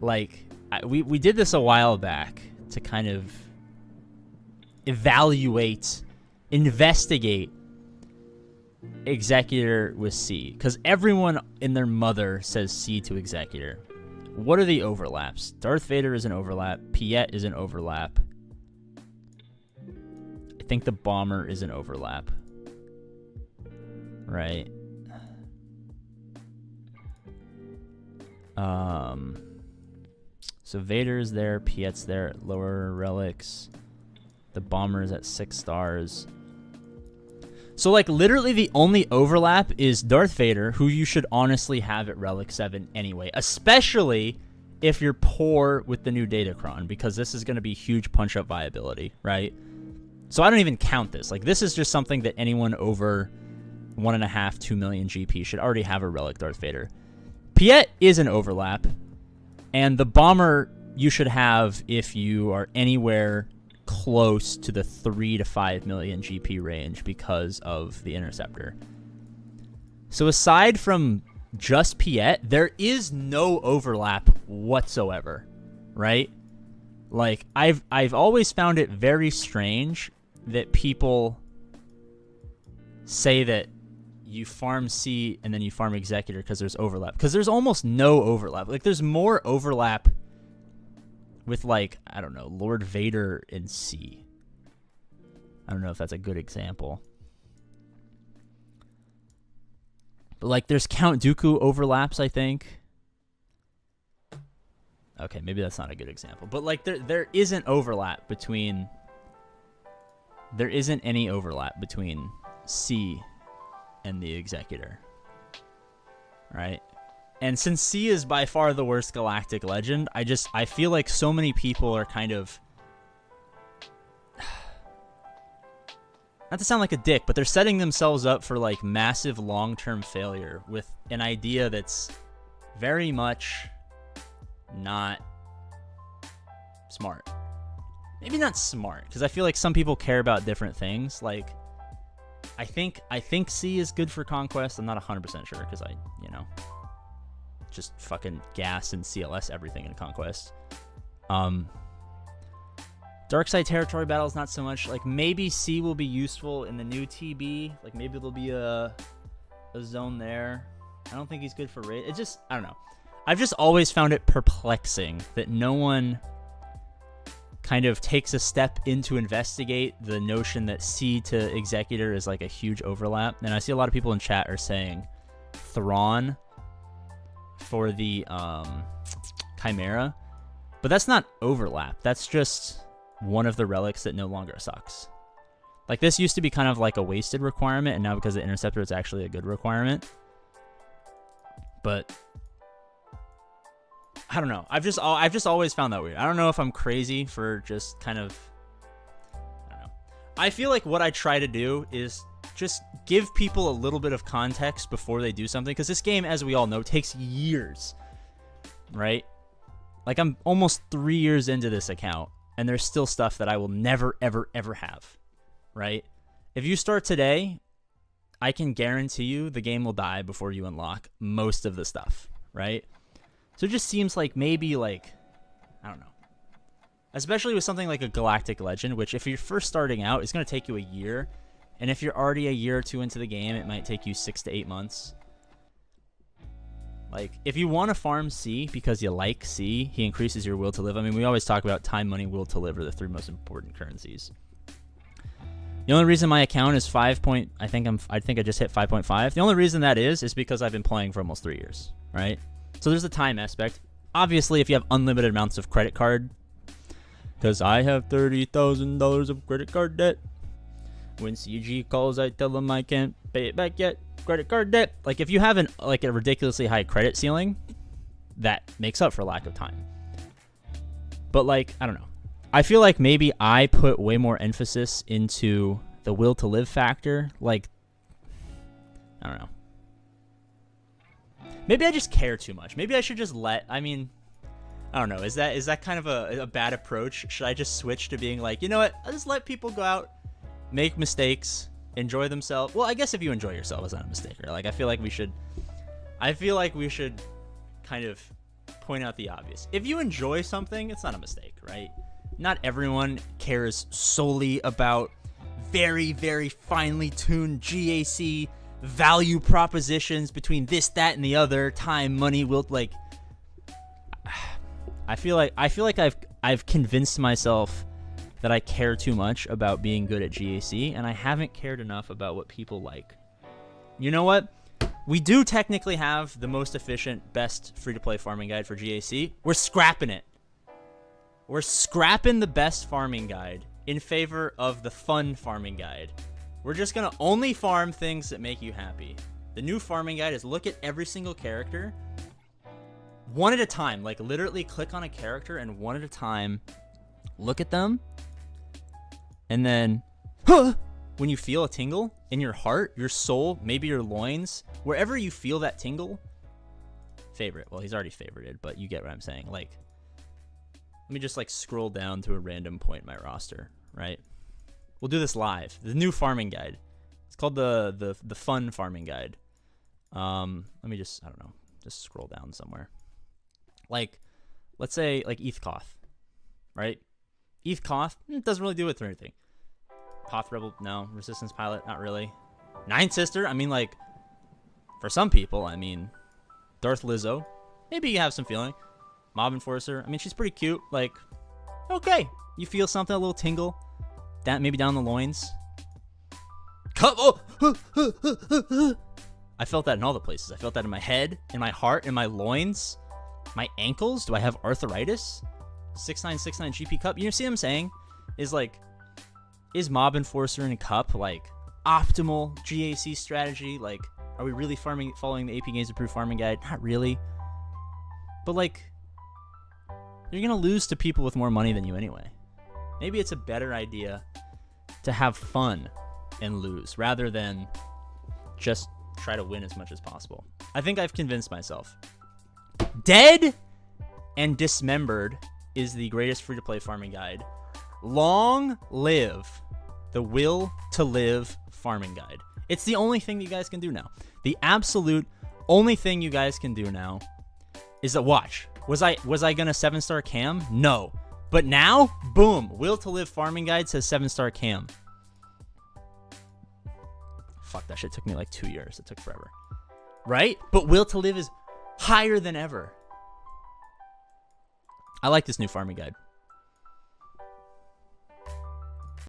like, we did this a while back to kind of investigate Executor with C, because everyone and their mother says C to Executor. What are the overlaps? Darth Vader is an overlap. Piet is an overlap. I think the bomber is an overlap. Right. So Vader's there, Piet's there at lower relics. The bomber is at 6 stars. So, like, literally the only overlap is Darth Vader, who you should honestly have at Relic 7 anyway, especially if you're poor with the new Datacron, because this is going to be huge punch-up viability, right? So I don't even count this. Like, this is just something that anyone over 1.5, 2 million GP should already have a Relic Darth Vader. Piet is an overlap, and the bomber you should have if you are anywhere close to the 3 to 5 million GP range because of the interceptor. So aside from just Piet, there is no overlap whatsoever, right? Like, I've always found it very strange that people say that you farm C and then you farm Executor because there's overlap, because there's almost no overlap. Like, there's more overlap with, like, I don't know, Lord Vader and C. I don't know if that's a good example. But, like, there's Count Dooku overlaps, I think. Okay, maybe that's not a good example. But, like, there isn't overlap between... There isn't any overlap between C and the Executor. Right? And since C is by far the worst galactic legend, I feel like so many people are kind of... Not to sound like a dick, but they're setting themselves up for, like, massive long-term failure with an idea that's very much not smart. Maybe not smart, because I feel like some people care about different things. Like, I think C is good for Conquest. I'm not 100% sure, because I, you know, just fucking gas and CLS everything in Conquest. Dark Side Territory Battles, not so much. Like, maybe C will be useful in the new TB. Like, maybe there'll be a zone there. I don't think he's good for raid. It just, I don't know. I've just always found it perplexing that no one kind of takes a step in to investigate the notion that C to Executor is like a huge overlap. And I see a lot of people in chat are saying Thrawn for the Chimera, but that's not overlap. That's just one of the relics that no longer sucks. Like, this used to be kind of like a wasted requirement, and now because of the Interceptor, it's actually a good requirement. But I don't know. I've just always found that weird. I don't know if I'm crazy for just kind of, I don't know. I feel like what I try to do is just give people a little bit of context before they do something, because this game, as we all know, takes years, right? Like, I'm almost 3 years into this account, and there's still stuff that I will never, ever, ever have, right? If you start today, I can guarantee you the game will die before you unlock most of the stuff, right? So it just seems like maybe, like, I don't know. Especially with something like a Galactic Legend, which if you're first starting out, it's going to take you a year. And if you're already a year or two into the game, it might take you 6 to 8 months. Like, if you want to farm C because you like C, he increases your will to live. I mean, we always talk about time, money, will to live are the 3 most important currencies. The only reason my account is I think I just hit 5.5. The only reason that is because I've been playing for almost 3 years, right? So there's the time aspect. Obviously, if you have unlimited amounts of credit card, because I have $30,000 of credit card debt. When CG calls, I tell them I can't pay it back yet. Credit card debt. Like, if you have a ridiculously high credit ceiling, that makes up for lack of time. But, like, I don't know. I feel like maybe I put way more emphasis into the will to live factor. Like, I don't know. Maybe I just care too much. Maybe I should just I don't know. Is that kind of a bad approach? Should I just switch to being like, you know what? I'll just let people go out, make mistakes, enjoy themselves. Well, I guess if you enjoy yourself, it's not a mistake. Right? Like, I feel like we should kind of point out the obvious. If you enjoy something, it's not a mistake, right? Not everyone cares solely about very, very finely tuned GAC value propositions between this, that, and the other. Time, money, will. Like, I feel like I've convinced myself that I care too much about being good at GAC, and I haven't cared enough about what people like. You know what? We do technically have the most efficient, best free-to-play farming guide for GAC. We're scrapping it. We're scrapping the best farming guide in favor of the fun farming guide. We're just going to only farm things that make you happy. The new farming guide is look at every single character one at a time. Like, literally click on a character and one at a time look at them. And then, when you feel a tingle in your heart, your soul, maybe your loins, wherever you feel that tingle, favorite. Well, he's already favorited, but you get what I'm saying. Like, let me just like scroll down to a random point in my roster, right? We'll do this live. The new farming guide. It's called the fun farming guide. Let me just, I don't know, just scroll down somewhere. Like, let's say like ETH Koth, right? ETH Koth doesn't really do it for anything. Koth Rebel, no. Resistance Pilot, not really. Nine Sister, I mean, like, for some people, I mean, Darth Lizzo, maybe you have some feeling. Mob Enforcer, I mean, she's pretty cute. Like, okay, you feel something, a little tingle, that maybe down the loins. I felt that in all the places. I felt that in my head, in my heart, in my loins, my ankles. Do I have arthritis? 6969 GP Cup. You see what I'm saying? Is like, is Mob Enforcer in a cup like optimal GAC strategy? Like, are we really following the APGAINS approved farming guide? Not really. But like, you're gonna lose to people with more money than you anyway. Maybe it's a better idea to have fun and lose rather than just try to win as much as possible. I think I've convinced myself. Dead and Dismembered is the greatest free-to-play farming guide. Long live the Will to Live farming guide. It's the only thing you guys can do now. The absolute only thing you guys can do now is that, watch. Was I gonna 7-star cam? No. But now, boom, Will to Live farming guide says 7-star cam. Fuck, that shit took me like 2 years. It took forever. Right? But Will to Live is higher than ever. I like this new farming guide.